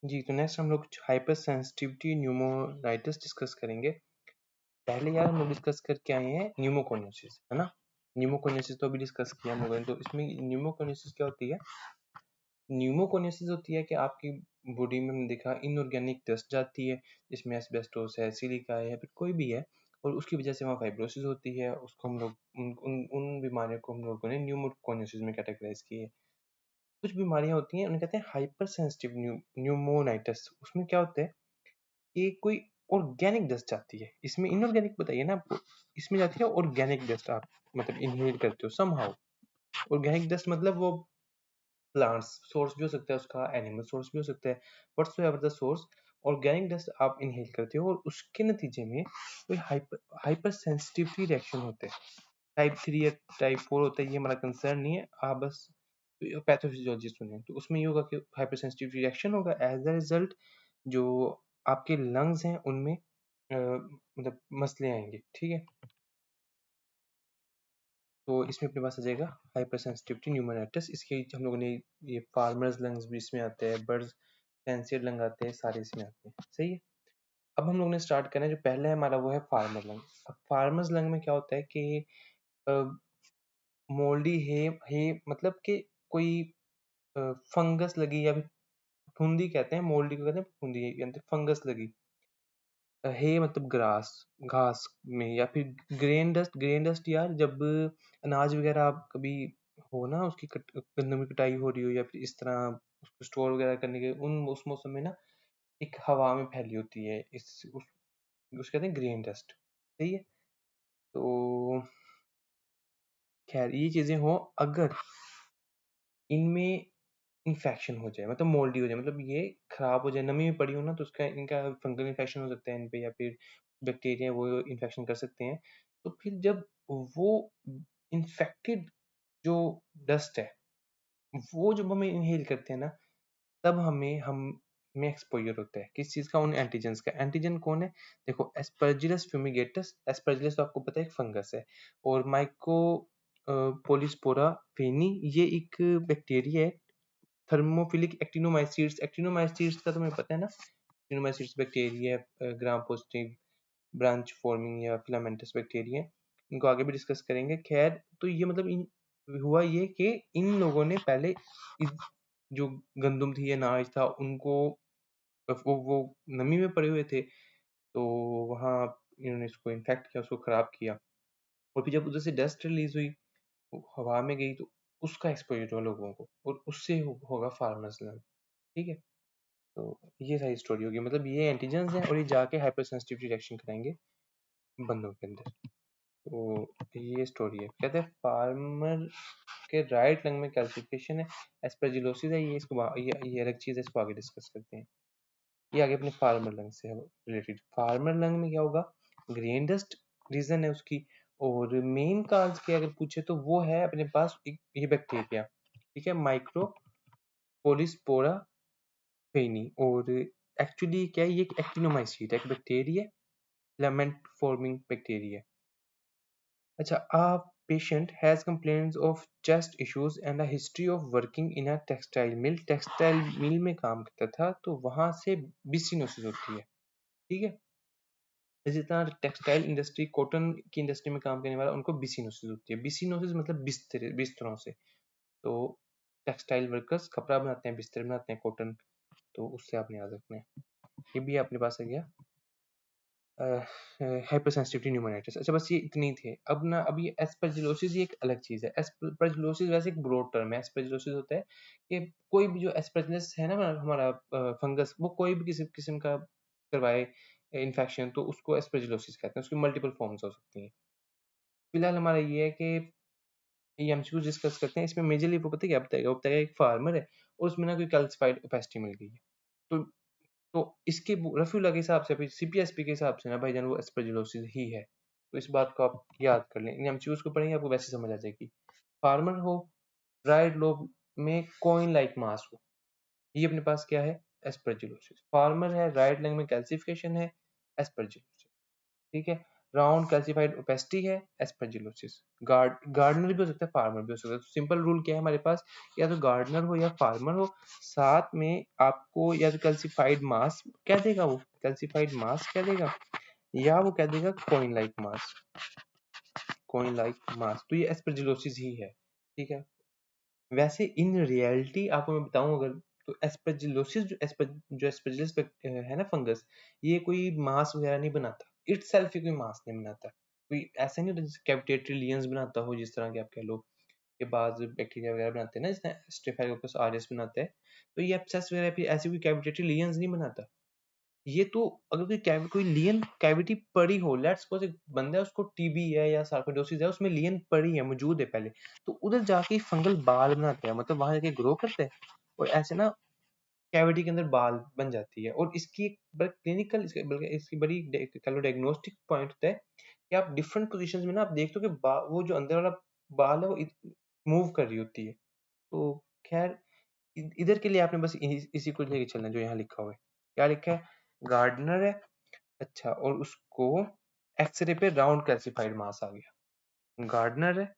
जी, तो नेक्स्ट हम लोग हाइपर सेंसिटिविटी न्यूमोनाइटिस डिस्कस करेंगे। पहले यार हम लोग डिस्कस करके आए हैं न्यूमोकोनियोसिस, है ना? न्यूमोकोनियोसिस तो अभी डिस्कस किया हम लोगों ने, तो इसमें न्यूमोकोनियोसिस क्या होती है? न्यूमोकोनियोसिस होती है कि आपकी बॉडी में हमने देखा इनऑर्गेनिक डस्ट जाती है, जिसमें एस्बेस्टोस है, सिलिका है या फिर कोई भी है, और उसकी वजह से वहाँ फाइब्रोसिस होती है। उसको हम लोग उन बीमारियों को हम लोगों ने न्यूमोकोनियोसिस में कैटेगराइज किए। कुछ बीमारियां होती हैं उन्हें कहते हैं हाइपर सेंसिटिव न्यूमोनाइटिस। उसमें क्या होता है कि कोई ऑर्गेनिक डस्ट जाती है, इसमें इनऑर्गेनिक बताइए ना आपको, इसमें जाती है ऑर्गेनिक डस्ट, आप मतलब इनहेल करते हो समहाउ। ऑर्गेनिक डस्ट मतलब वो प्लांट्स सोर्स भी हो सकता है उसका, एनिमल सोर्स भी हो सकता है, whatsoever the source, organic dust आप इनहेल करते हो और उसके नतीजे में कोई हाइपर सेंसिटिविटी रिएक्शन होते हैं। टाइप 3 या टाइप 4 होता है, ये हमारा कंसर्न नहीं है, आप बस पैथोफिजियोलॉजी सुने। तो उसमें ये होगा कि हाइपर सेंसिटिव रिएक्शन होगा, एज अ रिजल्ट जो आपके लंग्स हैं उनमें मतलब मसले आएंगे, ठीक है? तो इसमें अपने पास आ जाएगा हाइपर सेंसिटिविटी न्यूमोनाइटिस। इसके हम लोगों ने ये फार्मर्स लंग्स भी इसमें आते हैं, बर्ड्स फैंसियर लंग आते हैं, सारे इसमें आते हैं, सही है। अब हम लोग ने स्टार्ट करना है, जो पहला है हमारा वो है फार्मर लंग। अब फार्मर्स लंग में क्या होता है कि मोल्डी है मतलब कि कोई फंगस लगी या फिर फुंदी कहते हैं, मोल्डी को कहते हैं फुंदी, यानी फंगस लगी। है मतलब ग्रास, घास में, या फिर ग्रेन डस्ट यार, जब अनाज वगैरह आप कभी हो ना, उसकी गन्नों की कटाई हो रही हो या फिर इस तरह उसको स्टोर वगैरह करने के उस मौसम में ना, एक हवा में फैली होती है, उसको कहते हैं ग्रेन डस्ट, सही है। तो खैर ये चीजें हो, अगर इनमें इन्फेक्शन हो जाए, मतलब मोल्डी हो जाए, मतलब ये खराब हो जाए, नमी में पड़ी हो ना, तो उसका इनका फंगल इन्फेक्शन हो सकता है इन पे, या फिर बैक्टीरिया वो इन्फेक्शन कर सकते हैं। तो फिर जब वो इन्फेक्टेड जो डस्ट है, वो जब हम इनहेल करते हैं ना, तब हम में एक्सपोजर होता है किस चीज का? उन एंटीजेंस का। एंटीजन कौन है? देखो, एस्परजिलस फ्यूमिगेटस, एस्परजिलस तो आपको पता है एक फंगस है, और माइको पोलिस्पोरा फेनी, ये एक बैक्टीरिया है। थर्मोफिलिक एक्टिनोमाइसीट्स, एक्टिनोमाइसीट्स का तुम्हें पता है ना, एक्टिनोमाइसीट्स bacteria gram positive branch forming या फिलामेंटस बैक्टीरिया, इनको आगे भी डिस्कस करेंगे। खैर, तो ये मतलब हुआ ये कि इन लोगों ने पहले जो गंदुम थी या अनाज था उनको, वो नमी में पड़े हुए थे, तो वहाँ इन्होंने इसको इन्फेक्ट किया, उसको खराब किया, और फिर जब उधर से डस्ट रिलीज हुई, वो हवा में गई, तो उसका एक्सपोजर हुआ लोगों को, और उससे होगा फार्मर्स लंग, ठीक है। तो ये सारी स्टोरी होगी, मतलब ये एंटीजेंस हैं और ये जाके हाइपर सेंसिटिविटी रिएक्शन कराएंगे बंदों के अंदर। तो ये स्टोरी है। कहते हैं फार्मर के राइट लंग में कैल्सिफिकेशन है, एस्परजिलोसिस है, ये ये अलग चीज है, इसको आगे डिस्कस करते हैं। ये आगे अपने फार्मर लंग से रिलेटेड। फार्मर लंग में क्या होगा? ग्रेन डस्ट रीजन है उसकी, और मेन काज के अगर पूछे तो वो है अपने पास ये बैक्टीरिया, ठीक है, माइक्रो पोलिस्पोरा फेनी। और एक्चुअली क्या है, ये एक एक्टिनोमाइसीट है, एक बैक्टीरिया, फिलामेंट फॉर्मिंग बैक्टीरिया। अच्छा, a patient has complaints of chest issues and a history of working in a textile mill। Textile mill में काम करता था, तो वहां से बिसिनोसिस होती है, ठीक है। इसी तरह टेक्सटाइल इंडस्ट्री, कॉटन की इंडस्ट्री में काम करने वाला, उनको बिसिनोसिस होती है। बिसिनोसिस मतलब बिस्तरों से। तो टेक्सटाइल वर्कर्स कपड़ा बनाते हैं, बिस्तर बनाते हैं, कॉटन, तो उससे आपने याद रखना है। ये भी अपने पास आ गया हाइपर सेंसिटिविटी न्यूमोनाइटिस। अच्छा, बस ये इतनी थे। अब ना, अब ये एस्परजिलोसिस, ये एक अलग चीज है। एस्परजिलोसिस वैसे एक ब्रॉड टर्म है। एस्परजिलोसिस होता है कि कोई भी जो एस्परजिलस है ना हमारा फंगस, वो कोई भी किसी किस्म का करवाए इन्फेक्शन, तो उसको एस्परजिलोसिस कहते हैं। उसकी मल्टीपल फॉर्म्स हो सकती हैं। फिलहाल हमारा ये है कि ये एमसीक्यू डिस्कस करते हैं। इसमें मेजरली वो पता है क्या बताएगा? वो बताएगा एक फार्मर है और उसमें ना कोई कैल्सिफाइड ओपेसिटी मिल गई है, तो इसके रफीउल्लाह के हिसाब से, सीपीएसपी के हिसाब से ना भाईजान, वो एस्परजिलोसिस ही है। तो इस बात को आप याद कर लें, इन एमसीक्यूज को पढ़ेंगे आपको वैसे समझ आ जाएगी। फार्मर हो, राइट लोब में कॉइन लाइक मास हो, ये अपने पास क्या है? एस्परजिलोसिस। फार्मर है, राइट लंग में कैल्सिफिकेशन है, एस्परजिलोसिस, ठीक है। राउंड कैल्सिफाइड ओपेसिटी है एस्परजिलोसिस। गार्डनर भी हो सकता है, फार्मर भी हो सकता है। तो सिंपल रूल क्या है हमारे पास, या तो गार्डनर हो या फार्मर हो, साथ में आपको या तो कैल्सिफाइड मास क्या देगा, वो कैल्सिफाइड मास क्या देगा, या वो क्या देगा coin like mass, coin like mass. तो ये एस्परजिलोसिस ही है, ठीक है। वैसे इन रियलिटी आपको मैं बताऊं अगर, तो एस्परजिलोसिस जो एस्परजिलस है ना फंगस, ये कोई मास वगैरह नहीं बनाता, इट सेल्फ ही कोई मास नहीं बनाता। कोई ऐसा नहीं होता जैसे कैविटेटरी लियंस बनाता हो, जिस तरह के आप कह लो के बाद बैक्टीरिया वगैरह बनाते हैं ना, जिसने स्टेफाइलोकोकस ऑरियस बनाते हैं। तो ये एब्सेस वगैरह फिर ऐसी कोई कैविटेटरी लियंस नहीं बनाता। ये तो अगर कोई लियन कैविटी पड़ी हो, लेट्स सपोज एक बंदा है उसको टीबी है या सार्कोइडोसिस है, उसमें लियन पड़ी है, मौजूद है पहले, तो उधर जाके फंगल बाल बनाते हैं, मतलब वहां जाके ग्रो करते हैं और ऐसे ना कैविटी के अंदर बाल बन जाती है। और इसकी एक क्लिनिकल, बल्कि इसकी बड़ी डायग्नोस्टिक पॉइंट होता है कि आप डिफरेंट पोजीशंस में ना आप देखते हो कि वो जो अंदर वाला बाल है वो मूव कर रही होती है। तो खैर इधर के लिए आपने बस इसी को लेके चलना है जो यहाँ लिखा हुआ है। क्या लिखा है, गार्डनर है, अच्छा, और उसको एक्सरे पे राउंड कैल्सिफाइड मास आ गया। गार्डनर है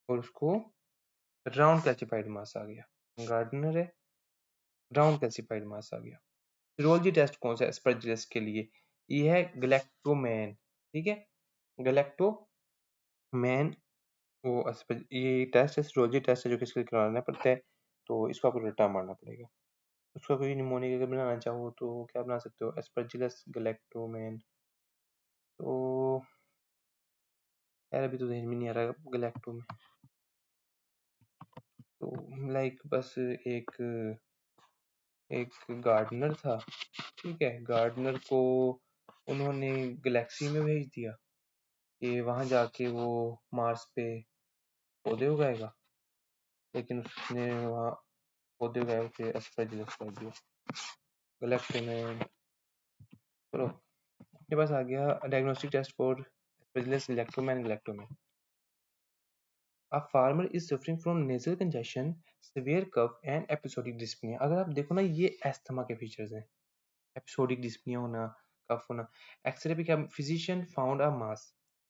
और उसको राउंड कैल्सिफाइड मास आ गया। गार्डनर है, राउंड कैल्सिफाइड मास आ गया। सिरोलॉजी टेस्ट कौन सा है एस्परजिलस के लिए, ये है गैलेक्टोमैन, ठीक है, गैलेक्टोमैन। वो ये टेस्ट है, सिरोलॉजी टेस्ट है, जो किसके कराना पड़ता है, तो इसको आपको रट्टा मारना पड़ेगा। उसका कोई निमोनिक अगर बनाना चाहो तो क्या बना सकते हो, एस्परजिलस गैलेक्टोमैन। तो यार अभी तो ध्यान में नहीं आ रहा गैलेक्टो में। तो लाइक बस एक एक गार्डनर था, ठीक है, गार्डनर को उन्होंने गैलेक्सी में भेज दिया कि वहां जाके वो मार्स पे पौधे उगाएगा, लेकिन उसने वहाँ पौधे उगाए थे एस्परजिलस कर दिया गैलेक्टो में। चलो मेरे पास आ गया diagnostic test for aspergillus galactomannan. Galactomannan, A farmer is suffering from nasal congestion, severe cough and episodic dyspnea। अगर आप देखो ना, ये एस्थमा के फीचर्स हैं, एपिसोडिक डिस्पनिया होना, कफ होना। एक्सरे पे क्या, physician found a mass,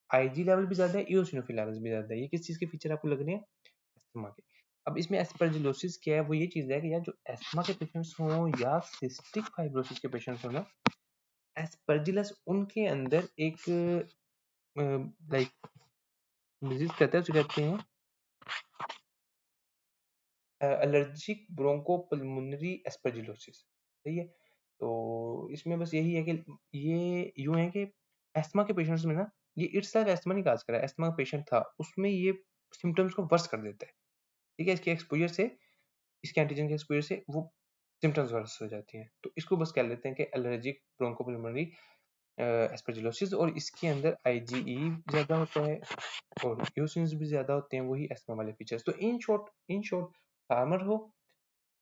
IG level भी ज्यादा है, इओसिनोफिल लेवल्स भी ज्यादा है। ये किस चीज के फीचर आपको लग रहे हैं, एस्थमा के। अब इसमें एस्परजिलोसिस क्या है, वो ये चीज है कि यार जो एस्थमा के पेशेंट्स हों या सिस्टिक फाइब्रोसिस के पेशेंट्स हों ना, एस्परजिलस उनके अंदर एक लाइक डिजीज कहते हैं, उसे कहते हैं एलर्जिक ब्रोंकोपल्मोनरी एस्परजिलोसिस, सही है। तो इसमें बस यही है कि ये यूं है कि एस्थमा के पेशेंट्स में ना, ये इट्सल्फ एस्थमा नहीं काज करा, एस्थमा का पेशेंट था उसमें ये सिम्टम्स को वर्स कर देता है, ठीक है, इसके एक्सपोजर से, इसके एंटीजन के एक्सपोजर से वो सिम्टम्स वर्स हो जाती हैं। तो इसको बस कह लेते हैं कि एलर्जिक ब्रोंकोपल्मोनरी एस्परजिलोसिस। और इसके अंदर आईजीई ज्यादा होता है और यूसिन्स भी ज्यादा होते हैं, वही एस्थमा वाले फीचर्स। तो इन शॉर्ट फार्मर हो,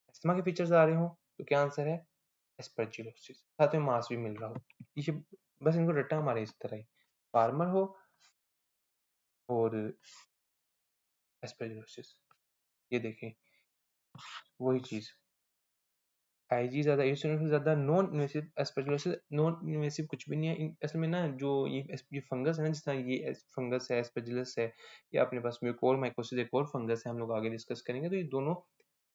एस्थमा के फीचर्स आ रहे हो, तो क्या आंसर है, एस्परजिलोसिस। साथ में मास भी मिल रहा हो, ये बस इनको रट्टा हमारे इस तरह ही, फार्मर हो और एस्परजिलोसिस। ये देखें वही चीज, आईजी ज्यादा, एसिनोफिल ज्यादा, non invasive aspergillosis. Non invasive कुछ भी नहीं है असल में ना, जो ये फंगस है ना, जिस तरह ये फंगस है एस्परजिलस है, या अपने पास म्यूकोर माइकोसिस एक और फंगस है, हम लोग आगे डिस्कस करेंगे। तो ये दोनों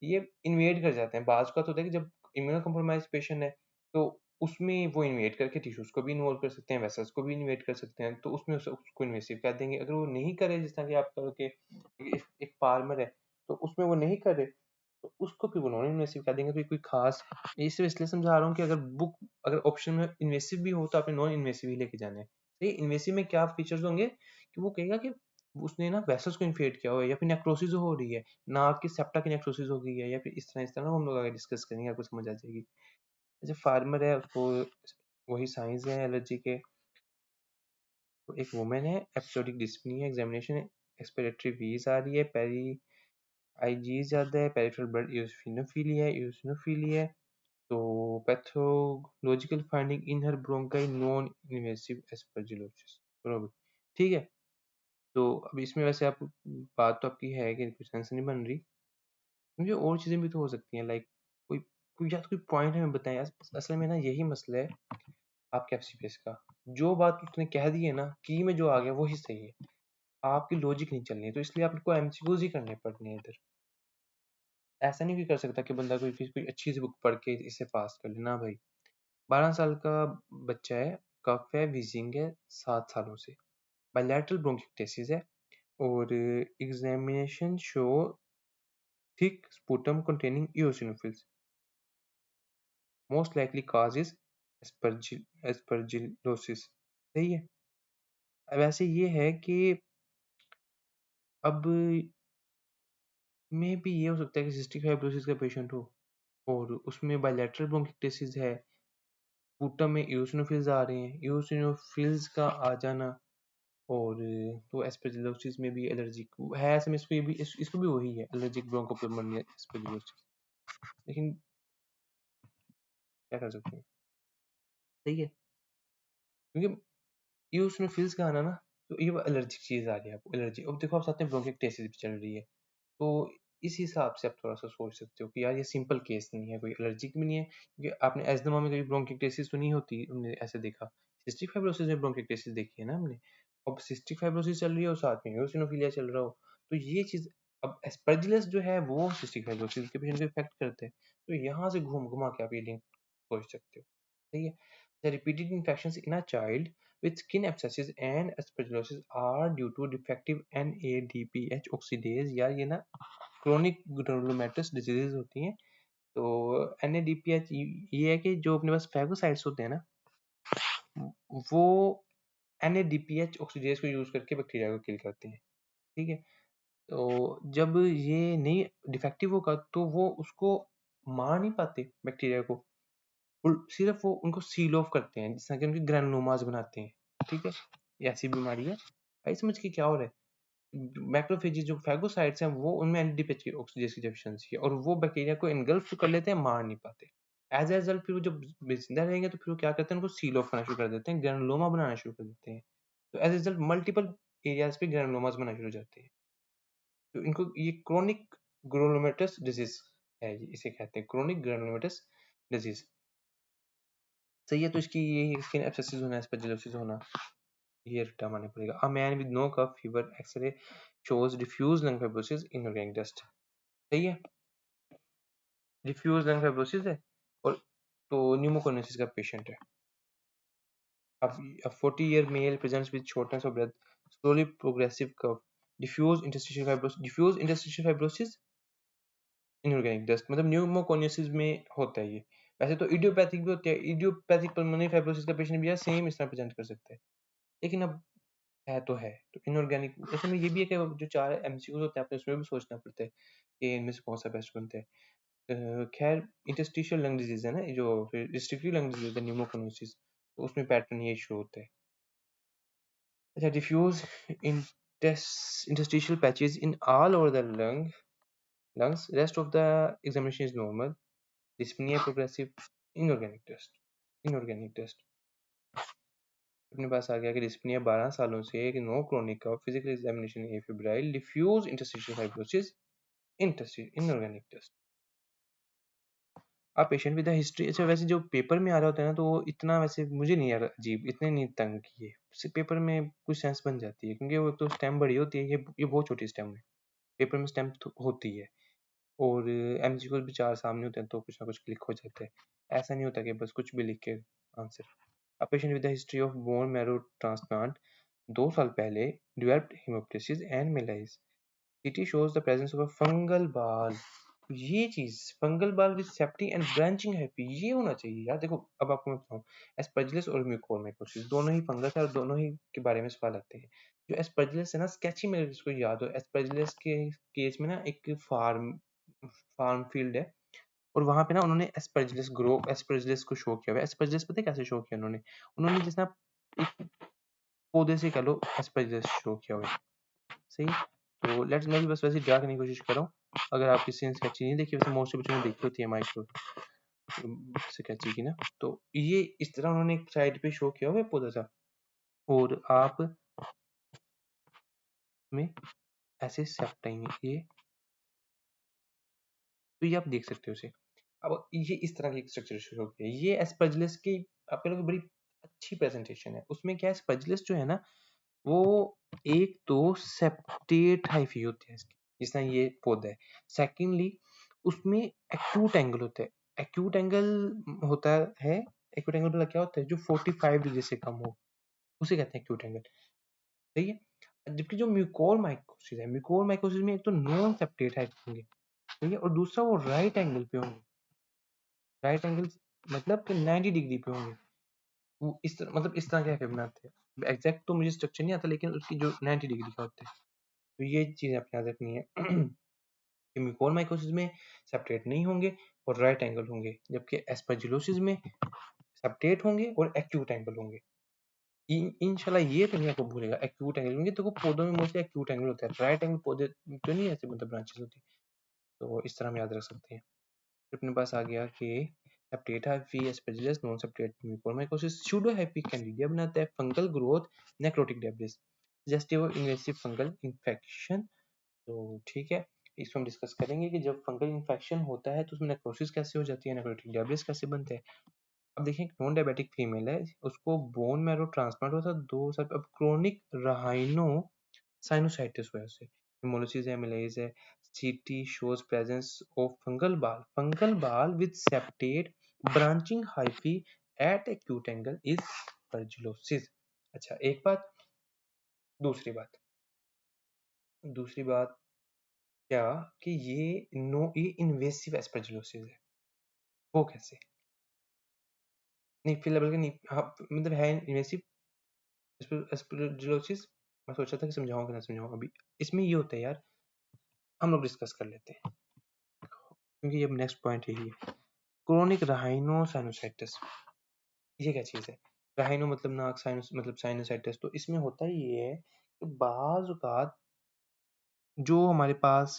ये इन्वेड कर जाते हैं। बाज का तो होता है कि जब इम्यूनो कम्प्रोमाइज पेशेंट है तो उसमें वो इन्वेड करके टिश्यूज को भी इन्वॉल्व कर सकते हैं, वेसल्स को भी इन्वेड कर सकते हैं, तो उसमें उसको इन्वेसिव कह देंगे। अगर वो नहीं करे, जिस तरह की आप कहो कि एक फार्मर है तो उसमें वो नहीं करे, तो उसको फिर वो नॉन इन्वेसिव कह देंगे। तो ये कोई खास, ये सिर्फ इसलिए समझा रहा हूँ कि अगर ऑप्शन में इन्वेसिव भी हो तो आपने नॉन इन्वेसिव ही लेके जाना है। सही, इन्वेसिव में क्या फीचर्स होंगे कि वो कहेगा कि उसने ना वेसल्स को इन्फेक्ट किया हुआ है, या फिर नेक्रोसिस हो रही है, नाक की सेप्टा की नेक्रोसिस हो गई है, या फिर इस तरह हम लोग आगे डिस्कस करेंगे, आपको समझ आ जाएगी। जैसे फार्मर है उसको वही साइंस है एलर्जी के। तो एक वुमेन है, एपिसोडिक डिस्पनिया, एग्जामिनेशन एक्सपिरेटरी वीज आ रही है, पेरी आईजी ज्यादा है, पेरिफेरल ब्लड इओसिनोफिली है। तो pathological finding in her bronchi non invasive aspergillosis, बरोबर, ठीक है। तो अब इसमें वैसे आप बात तो आपकी है कि कुछ आंसर नहीं बन रही, मुझे और चीजें भी तो हो सकती हैं, लाइक कोई कोई या तो कोई पॉइंट हमें बताएं। असल में ना यही मसला है आपके एफसीपीएस का, जो बात उसने कह दी है ना, की में जो आ गया वही सही है, आपकी लॉजिक नहीं चलनी है, तो इसलिए आपको एमसीक्यूज ही करने पड़ने हैं इधर। ऐसा नहीं भी कर सकता कि बंदा कोई अच्छी सी बुक पढ़ के इसे पास कर ले, ना भाई। 12 साल का बच्चा है, कफ है, विजिंग है 7 सालों से, बायलैटरल ब्रोंकिक्टेसिस है, और examination show thick sputum containing eosinophils, most likely cause is aspergillosis। सही है। अब ऐसे ये है कि अब में भी ये हो सकता है कि सिस्टिक फाइब्रोसिस का पेशेंट हो और उसमें बायलैटरल ब्रोंकिक्टेसिस है, स्पुटम में eosinophils आ रहे हैं, eosinophils का आ जाना, और तो एस्पेजिलोसिस में भी एलर्जिक है, ऐसे में इसको भी इसको भी वही है, एलर्जिक ब्रोंकोपल्मोनरी एस्पेजिलोसिस। लेकिन क्या कर सकते हैं, सही है, क्योंकि eosinophils का आना ना, तो ये एलर्जिक चीज आ रही है आपको, एलर्जी। अब देखो आप साथ में ब्रोंकिक्टेसिस भी चल रही है, तो इस हिसाब से आप थोड़ा सा सोच सकते हो कि यार ये सिंपल केस नहीं है, कोई एलर्जिक भी नहीं है, क्योंकि आपने एस्थमा में कभी ब्रोंकिक्टेसिस तो नहीं होती, हमने ऐसे देखा। सिस्टिक फाइब्रोसिस में ब्रोंकिक्टेसिस देखी है ना हमने। अब सिस्टिक फाइब्रोसिस चल रही है और साथ में eosinophiliा चल रहा हो, तो ये चीज, अब एस्परजिलस जो है वो सिस्टिक फाइब्रोसिस के पेशेंट को इफेक्ट करते हैं, तो यहाँ से घूम घुमा के आप ये लिंक सोच सकते हो, सही है। The repeated infections in a child with skin abscesses and aspergillosis are due to defective NADPH oxidase, यार ये ना क्रोनिक ग्रानुलोमेटस डिजीजेज होती हैं। तो NADPH ये है कि जो अपने पास फैगोसाइट्स होते हैं ना, वो NADPH ऑक्सीडेज को यूज करके बैक्टीरिया को किल करते हैं, ठीक है। तो जब ये नहीं डिफेक्टिव होगा तो वो उसको मार नहीं पाते बैक्टीरिया को, सिर्फ वो उनको सील ऑफ करते हैं, जिस तरह के उनके ग्रैनुलोमास बनाते हैं, ठीक है। ये ऐसी बीमारी है, भाई समझ के क्या हो रहा है। मैक्रोफेजेस जो फैगोसाइट्स हैं वो उनमें एनएडीपीएच की ऑक्सीडेज की डेफिशिएंसी है, और वो बैक्टीरिया को इनगल्फ तो कर लेते हैं, मार नहीं पाते। एज ए रिजल्ट फिर वो जब जिंदा रहेंगे तो फिर वो क्या करते हैं, उनको सील ऑफ करना शुरू कर देते हैं, ग्रैनुलोमा बनाना शुरू कर देते हैं। तो as a result multiple areas पे ग्रैनुलोमास बनना शुरू हो जाते हैं। तो इनको ये क्रोनिक ग्रानुलोमेटस डिजीज है, इसे कहते हैं क्रोनिक ग्रानुलोमेटस डिजीज, सही है। तो इसकी ये स्किन एब्सेसिस होना, एस्पेजिलोसिस होना, ये रट्टा मारना पड़ेगा। A man with no cough fever x-ray shows diffuse lung fibrosis in organic dust, सही है। डिफ्यूज लंग फाइब्रोसिस है, और तो न्यूमोकोनिसिस का पेशेंट है। अब a 40-year male presents with shortness of breath, slowly progressive cough, diffuse interstitial fibrosis inorganic dust, मतलब न्यूमोकोनिसिस में होता है ये। वैसे तो इडियोपैथिक भी होते हैं, इडियोपैथिक पल्मोनरी फाइब्रोसिस का पेशेंट भी सेम इस तरह प्रेजेंट कर सकता है, लेकिन अब है तो है। तो इनऑर्गेनिक ऐसे में ये भी है कि जो 4 एमसीक्यूज होते हैं आपने उसमें भी सोचना पड़ता है कि इनमें से कौन सा बेस्ट बनता है। खैर इंटरस्टिशियल लंग डिजीज है ना, जो फिर रिस्ट्रिक्टिव लंग डिजीज है न्यूमोकोनिसिस, तो उसमें पैटर्न ये शो होता है। अच्छा, diffuse interstitial patches in all over the lungs, rest of the examination is normal, dyspnea progressive, inorganic test अपने पास आ गया कि डिस्पनिया 12 सालों से, एक नो क्रोनिक का, physical examination a febrile, diffuse interstitial fibrosis, inorganic test. आप पेशेंट विद हिस्ट्री, अच्छा वैसे जो पेपर में आ रहा होता है ना, तो वो इतना वैसे मुझे नहीं यार अजीब, इतने नहीं तंग किए, सिर्फ पेपर में कुछ सेंस बन जाती है, क्योंकि वो तो स्टेम बड़ी होती है, ये बहुत छोटी स्टेम है, पेपर में स्टेम तो होती है, और एमसीक्यूज भी 4 सामने होते हैं, तो कुछ ना कुछ क्लिक हो जाता है। ऐसा नहीं होता कि बस कुछ भी लिख के answer. A patient with a history of bone marrow transplant 2 साल पहले developed hemoptysis and malaise. CT shows the presence of a fungal ball. ये चीज fungal ball with सेप्टिंग and branching happy, ये होना चाहिए यार। देखो अब आपको मैं बताऊं, एस्परजिलस और म्यूकोरमाइकोसिस दोनों ही फंगस है, और दोनों ही के बारे में सवाल आते हैं। जो एस्परजिलस है ना, स्केची में इसको याद हो, एस्परजिलस के केस में ना एक फार्म फार्म फील्ड है, और वहां पे ना उन्होंने एस्परजिलस को शो किया हुआ है। एस्परजिलस पता है कैसे शो किया उन्होंने, उन्होंने जिस ना एक पौधे से कह लो एस्परजिलस शो किया हुआ है, सही। तो लेट्स, मैं भी बस वैसे ड्रा करने की कोशिश कर रहा हूँ। अगर आप किसी ने स्केची नहीं देखी, वैसे मोस्टली बच्चों ने देखी होती है माइक्रो स्केची की ना, तो ये इस तरह उन्होंने एक साइड पे शो किया हुआ है पौधा सा, और आप में ऐसे सेप्टाइम ये, तो ये आप देख सकते हो इसे। अब ये इस तरह की स्ट्रक्चर शो किया है, ये एस्परजिलस की आप कह लो कि बड़ी अच्छी प्रेजेंटेशन है। उसमें क्या है, स्पजलेस जो है ना, वो एक तो सेप्टेट हाइफी होते हैं इसके, जिस तरह ये पौधा है। सेकेंडली उसमें एक्यूट एंगल होता है। एक्यूट एंगल होता है, एक्यूट एंगल मतलब क्या होता है, जो 45 डिग्री से कम हो, उसे कहते हैं एक्यूट एंगल। सही है। जबकि जो म्यूकोर माइकोसिस है, म्यूकोर माइकोसिस में एक तो नॉन सेप्टेट हाइफी होंगे, ठीक है, और दूसरा वो राइट एंगल पे होंगे। राइट एंगल मतलब कि 90 डिग्री पे होंगे। वो इस तरह, मतलब इस तरह के हाइफी बनाते हैं। एग्जैक्ट तो मुझे स्ट्रक्चर नहीं आता, लेकिन उसकी जो 90 डिग्री का होता है, तो ये चीज़ आपने याद रखनी है। कि म्यूकोर माइकोसिस में सेपरेट नहीं होंगे और राइट एंगल होंगे, जबकि एस्परजिलोसिस में सेपरेट होंगे और एक्यूट एंगल होंगे। इंशाल्लाह ये तो नहीं आपको भूलेगा, एक्यूट एंगल होंगे। तो पौधों में मोस्टली एक्यूट एंगल होता है, राइट एंगल पौधे तो नहीं ऐसे मतलब ब्रांचेस होती। तो इस तरह हम याद रख सकते हैं। फिर अपने पास आ गया कि separate hyphae, aspergillus, non separate mucormycosis, pseudo hyphae candida बनाता है, फंगल ग्रोथ, नेक्रोटिक डेब्रिस, जस्टिव इन्वेसिव फंगल इन्फेक्शन। तो ठीक है, इसको हम डिस्कस करेंगे कि जब फंगल इन्फेक्शन होता है तो उसमें नेक्रोसिस कैसे हो जाती है, नेक्रोटिक डेब्रिस कैसे बनते हैं। अब देखिए, एक नॉन डायबिटिक फीमेल है, उसको बोन मैरो ट्रांसप्लांट हुआ था 2 साल। अब क्रोनिक राइनो साइनोसाइटिस हुआ है उसे, हेमोलिसिस है, मेलेज है, CT shows presence of fungal ball with septate branching hyphae at acute angle is aspergillosis. अच्छा, एक बात। दूसरी बात क्या, कि ये इन्वेसिव एस्परजिलोसिस है। वो कैसे? नहीं, फिलहाल के नहीं, हाँ, मतलब है इन्वेसिव एस्परजिलोसिस। मैं सोचा था कि समझाऊंगा कि ना समझाऊंगा। अभी इसमें ये होता है यार, हम लोग डिस्कस कर लेते हैं, क्योंकि ये नेक्स्ट पॉइंट यही है। क्रोनिक राइनोसाइनोसाइटिस, ये क्या चीज़ है? राइनो मतलब नाक, साइनस मतलब साइनोसाइटिस। तो इसमें होता ही ये है कि बाज़ औक़ात जो हमारे पास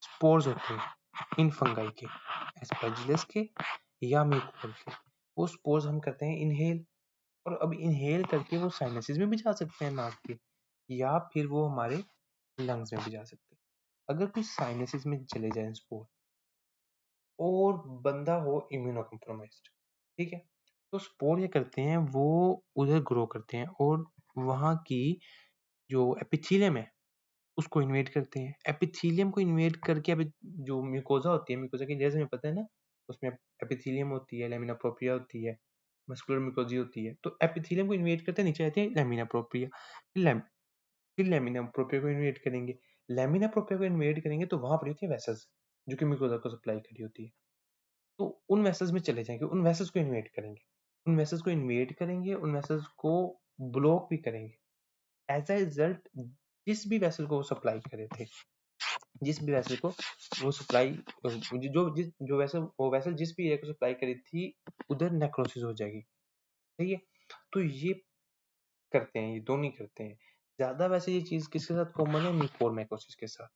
स्पोर्स होते हैं इन फंगाई के, एस्परजिलस के या म्यूकोर के, वो स्पोर्स हम करते हैं इनहेल, और अब इनहेल करके वो साइनसेस में भी जा सकते हैं नाक के, या फिर वो हमारे लंग्स में भी जा सकते हैं। अगर कोई साइनसेस में चले जाए स्पोर और बंदा हो इम्यूनो कॉम्प्रोमाइज्ड, ठीक है, तो स्पोर ये करते हैं, वो उधर ग्रो करते हैं और वहाँ की जो एपिथेलियम है उसको इन्वेड करते हैं। एपिथेलियम को इन्वेड करके, अभी जो म्यूकोजा होती है, म्यूकोजा की लेयर्स में पता है ना, उसमें एपिथेलियम होती है, लैमिना प्रोप्रिया होती है, मस्कुलर म्यूकोजी होती है। तो एपिथेलियम को इन्वेड करते हैं, नीचे आती है लैमिना प्रोप्रिया। फिर लैमिना प्रोप्रिया को इन्वेड करेंगे। लैमिना प्रोप्रिया को इन्वेड करेंगे तो वहां पर होती है वेसल्स, जो कि म्यूकोजा को सप्लाई करी होती है। तो उन वेसल्स में चले जाएंगे, उन वेसल्स को इन्वेड करेंगे, उन वेसल्स को ब्लॉक भी करेंगे। एज ए रिजल्ट, जिस भी वेसल को वो सप्लाई कर रहे थे, जिस भी वेसल को वो सप्लाई, जो वेसल जिस भी एरिया को सप्लाई करी थी, उधर नेक्रोसिस हो जाएगी। सही है। तो ये करते हैं, ये दोनों ही करते हैं ज्यादा। वैसे ये चीज किसके साथ कॉमन है? म्यूकोरमाइकोसिस के साथ।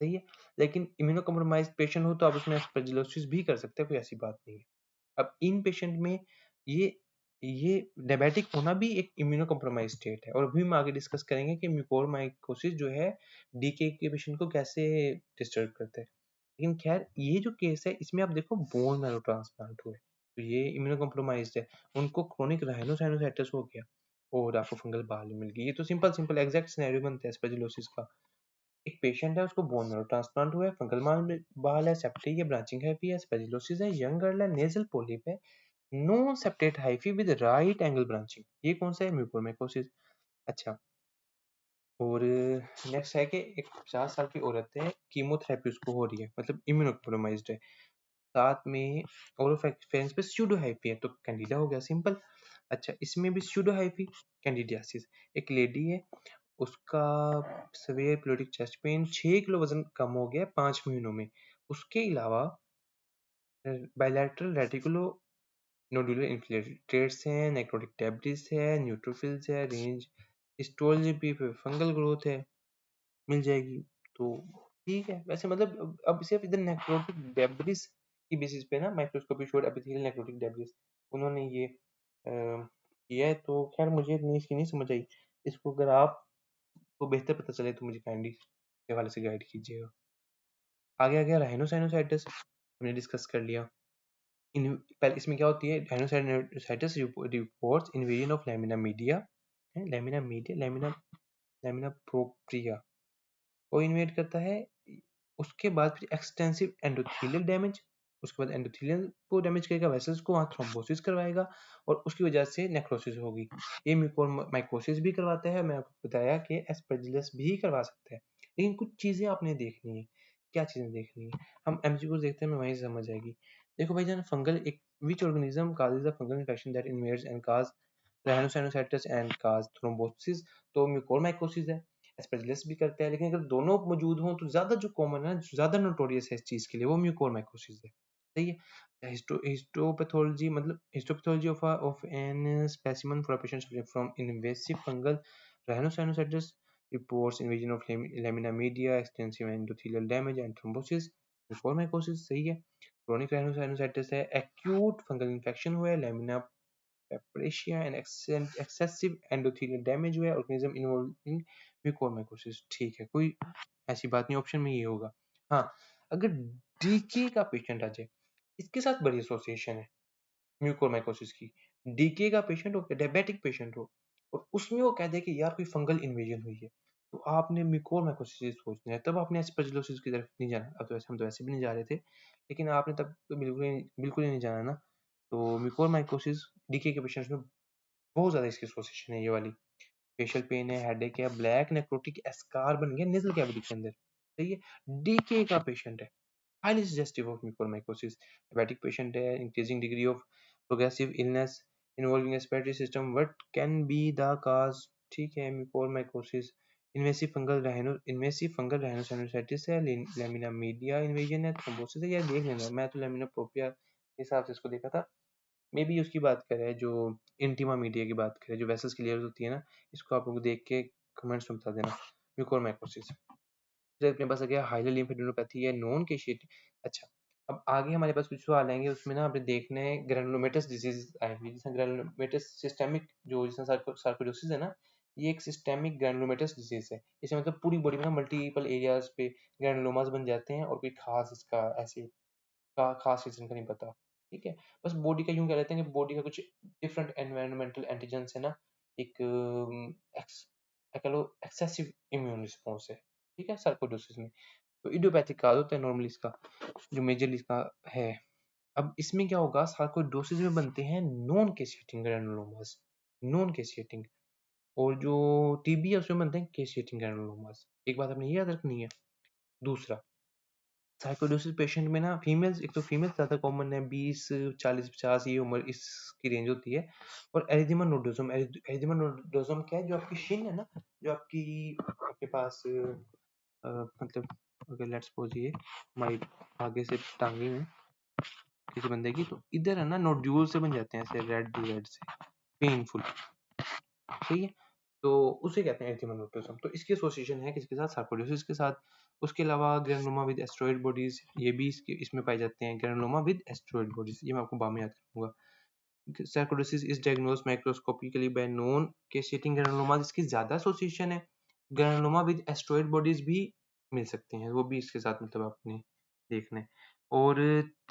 सही है। लेकिन इम्यूनो कम्प्रोमाइज्ड पेशेंट हो तो आप उसमें एस्परजिलोसिस भी कर सकते हैं, कोई ऐसी बात नहीं है। अब इन पेशेंट में ये ये डायबिटिक होना भी एक इम्यूनो कॉम्प्रोमाइज स्टेट है, और अभी हम आगे डिस्कस करेंगे कि म्यूकोरमाइकोसिस जो है डीके के पेशेंट को कैसे डिस्टर्ब करता है। लेकिन खैर, ये जो केस है इसमें आप देखो बोन मैरो ट्रांसप्लांट हुए, तो ये इम्यूनो कॉम्प्रोमाइज्ड है, उनको क्रोनिक राइनोसाइनोसाइटिस हो गया और आपको फंगल बहाली मिल गई। ये तो सिंपल सिंपल एग्जैक्ट सिनेरियो बनता है एस्परजिलोसिस का। एक पेशेंट है, उसको बोन मैरो ट्रांसप्लांट हुआ है, फंगल बहाल है, सेप्टिक है, ब्रांचिंग हैवी है, एस्परजिलोसिस है, यंग गर्ल है, नेजल पॉलिप है, no septate hyphae with right angle branching. ये कौन सा है? म्यूकोरमाइकोसिस। अच्छा, और नेक्स्ट है कि एक 50 साल की औरत है, कीमोथेरेपी उसको हो रही है, मतलब इम्यूनो कॉम्प्रोमाइज्ड है, साथ में ओरोफेरेंस पे स्यूडो हाइफी है, तो कैंडिडा हो गया, सिंपल। अच्छा, इसमें भी स्यूडो हाइफी, कैंडिडियासिस। एक लेडी है, उसका severe periodic chest pain, 6 kilo वजन कम हो गया 5 महीनों में। उसके अलावा बायलैटरल रेटिकुलो नोडुलर इन्फ्लेट्रेट्स हैं, नेक्रोटिक डेब्रिस है, न्यूट्रोफिल्स है, रेंज हिस्टोलॉजी पे फंगल ग्रोथ है, मिल जाएगी। तो ठीक है। वैसे मतलब अब सिर्फ इधर नेक्रोटिक डेब्रिस की बेसिस पे ना, microscopy showed epithelial necrotic debris, उन्होंने ये किया है। तो खैर, मुझे इतनी इसकी नहीं समझ आई। इसको अगर आपको बेहतर पता चले तो मुझे काइंडली के हवाले से गाइड कीजिएगा। आगे आ गया राइनोसाइनोसाइटिस, हमने डिस्कस कर लिया। पहले इसमें क्या होती है, ड्राइनोसाइटस reports invasion of lamina media, lamina propria को इन्वेट करता है। उसके बाद फिर एक्सटेंसिव एंडोथेलियल डैमेज, उसके बाद एंडोथेलियल को डैमेज करेगा, वेसल्स को, वहाँ थ्रोम्बोसिस करवाएगा और उसकी वजह से नेक्रोसिस होगी। ये म्यूकोरमाइकोसिस भी करवाता है, मैं आपको बताया कि एस्परजिलस भी करवा सकता है। लेकिन कुछ चीजें आपने देखनी है। क्या चीजें देखनी है? हम एमसीक्यू देखते हैं, मैं वहीं से समझ आएगी। देखो भाईजान, फंगल एक which organism causes a fungal infection that invades and cause rhinosinusitis and cause thrombosis, तो म्यूकोरमाइकोसिस है। एस्परजिलस भी करता है, लेकिन अगर दोनों मौजूद हों तो ज्यादा जो कॉमन है, ज्यादा नोटोरियस है इस चीज के लिए, वो म्यूकोरमाइकोसिस है। सही है। हिस्टोपैथोलॉजी मतलब histopathology of an specimen for patient suffering from invasive fungal rhinosinusitis reports invasion of lamina media, extensive endothelial damage and thrombosis, mucormycosis. सही है। क्रोनिक rhinosinusitis है, एक्यूट फंगल इन्फेक्शन हुआ है, lamina propria and excessive endothelial damage हुआ है, organism involve in mucormycosis. ठीक है, कोई ऐसी बात नहीं, ऑप्शन में ये होगा। हाँ, अगर डीके का पेशेंट आ जाए, इसके साथ बड़ी एसोसिएशन है म्यूकोरमाइकोसिस की। डीके का पेशेंट हो, डायबिटिक पेशेंट हो, और उसमें वो कह दे कि यार कोई फंगल इन्वेजन हुई है, तो आपने म्यूकोरमाइकोसिस सोचना है, तब आपने एस्परजिलोसिस की तरफ नहीं जाना। अब तो वैसे हम तो वैसे भी नहीं जा रहे थे, लेकिन आपने तब तो बिल्कुल ही नहीं जाना ना। तो म्यूकोरमाइकोसिस डीके के पेशेंट्स में बहुत ज्यादा इसकी एसोसिएशन है, ये वाली। फेशियल पेन है, हेडेक है, ब्लैक नेक्रोटिक स्कार बन गया नेजल कैविटी के अंदर। सही है। डीके का पेशेंट है, highly suggestive of mucormycosis. Hepatic patient है, increasing degree of progressive illness involving respiratory system. What can be the cause? ठीक है, mucormycosis. invasive fungal rhinosinusitis है, laminar media invasion है, thrombosis है, यार देख लेना। मैं तो laminar propria के हिसाब से इसको देखा था। मे बी उसकी बात करें जो इंटीमा मीडिया की बात करें, जो वेसल्स की लेयर्स होती है ना, इसको आप लोग देख के कमेंट्स में बता देना। म्यूकोरमाइकोसिस। फिर अपने पास आ गया हाइलर लिम्फेडेनोपैथी है, नॉन केशिएटिंग। अच्छा, अब आगे हमारे पास कुछ सवाल आएंगे, उसमें ना आपने देखना है ग्रैनुलोमेटस डिजीज आएंगे, जैसे ग्रैनुलोमेटस सिस्टेमिक, जो जिसमें सार्कोइडोसिस है ना, ये एक सिस्टेमिक ग्रैनुलोमेटस डिजीज है। इसमें मतलब पूरी बॉडी में ना मल्टीपल एरियाज पे ग्रैनुलोमास बन जाते हैं, और कोई खास इसका ऐसे का खास रीजन का नहीं पता। ठीक है, बस बॉडी का यूं कह लेते हैं कि बॉडी का कुछ डिफरेंट एनवायरमेंटल एंटीजेंस है ना, एक कह लो एक्सेसिव इम्यून रिस्पॉन्स है। ठीक है, सार्कोइडोसिस में। तो इडियोपैथिक काज होता है नॉर्मली इसका, जो मेजरली इसका है। अब इसमें क्या होगा, सार्कोइडोसिस में बनते हैं नॉन केसिएटिंग ग्रैनुलोमास, नॉन केसिएटिंग। और जो टीबी है उसमें बनते हैं केसिएटिंग ग्रैनुलोमास। एक बात आपने ये याद रखनी है। दूसरा, साइकोडोसिस पेशेंट में ना फीमेल्स, एक तो फीमेल्स ज़्यादा कॉमन है, 20 40 50 ये उम्र इसकी रेंज होती है। और एरिथेमा नोडोसम, एरिथेमा नोडोसम क्या है, जो आपकी शिन है ना, जो आपकी आपके पास मतलब अगर लेट्स सपोज ये हमारी आगे से टांगे हैं किसी बंदे की, तो इधर है ना नोड्यूल से बन जाते हैं ऐसे रेड रेड से, पेनफुल। सही है। तो उसे कहते हैं एरिथेमा नोडोसम। तो इसकी एसोसिएशन है किसके साथ, सार्कोइडोसिस के साथ। उसके अलावा ग्रैनुलोमा विद एस्ट्रॉइड बॉडीज, ये भी इसमें पाए जाते हैं, ग्रैनुलोमा विद एस्ट्रॉइड बॉडीज, ये मैं आपको बाद में याद करूंगा। Sarcoidosis is diagnosed microscopically by non caseating granuloma, इसकी ज्यादा एसोसिएशन है। ग्रैनुलोमा विद एस्ट्रॉइड बॉडीज भी मिल सकते हैं, वो भी इसके साथ मतलब आपने देखना है। और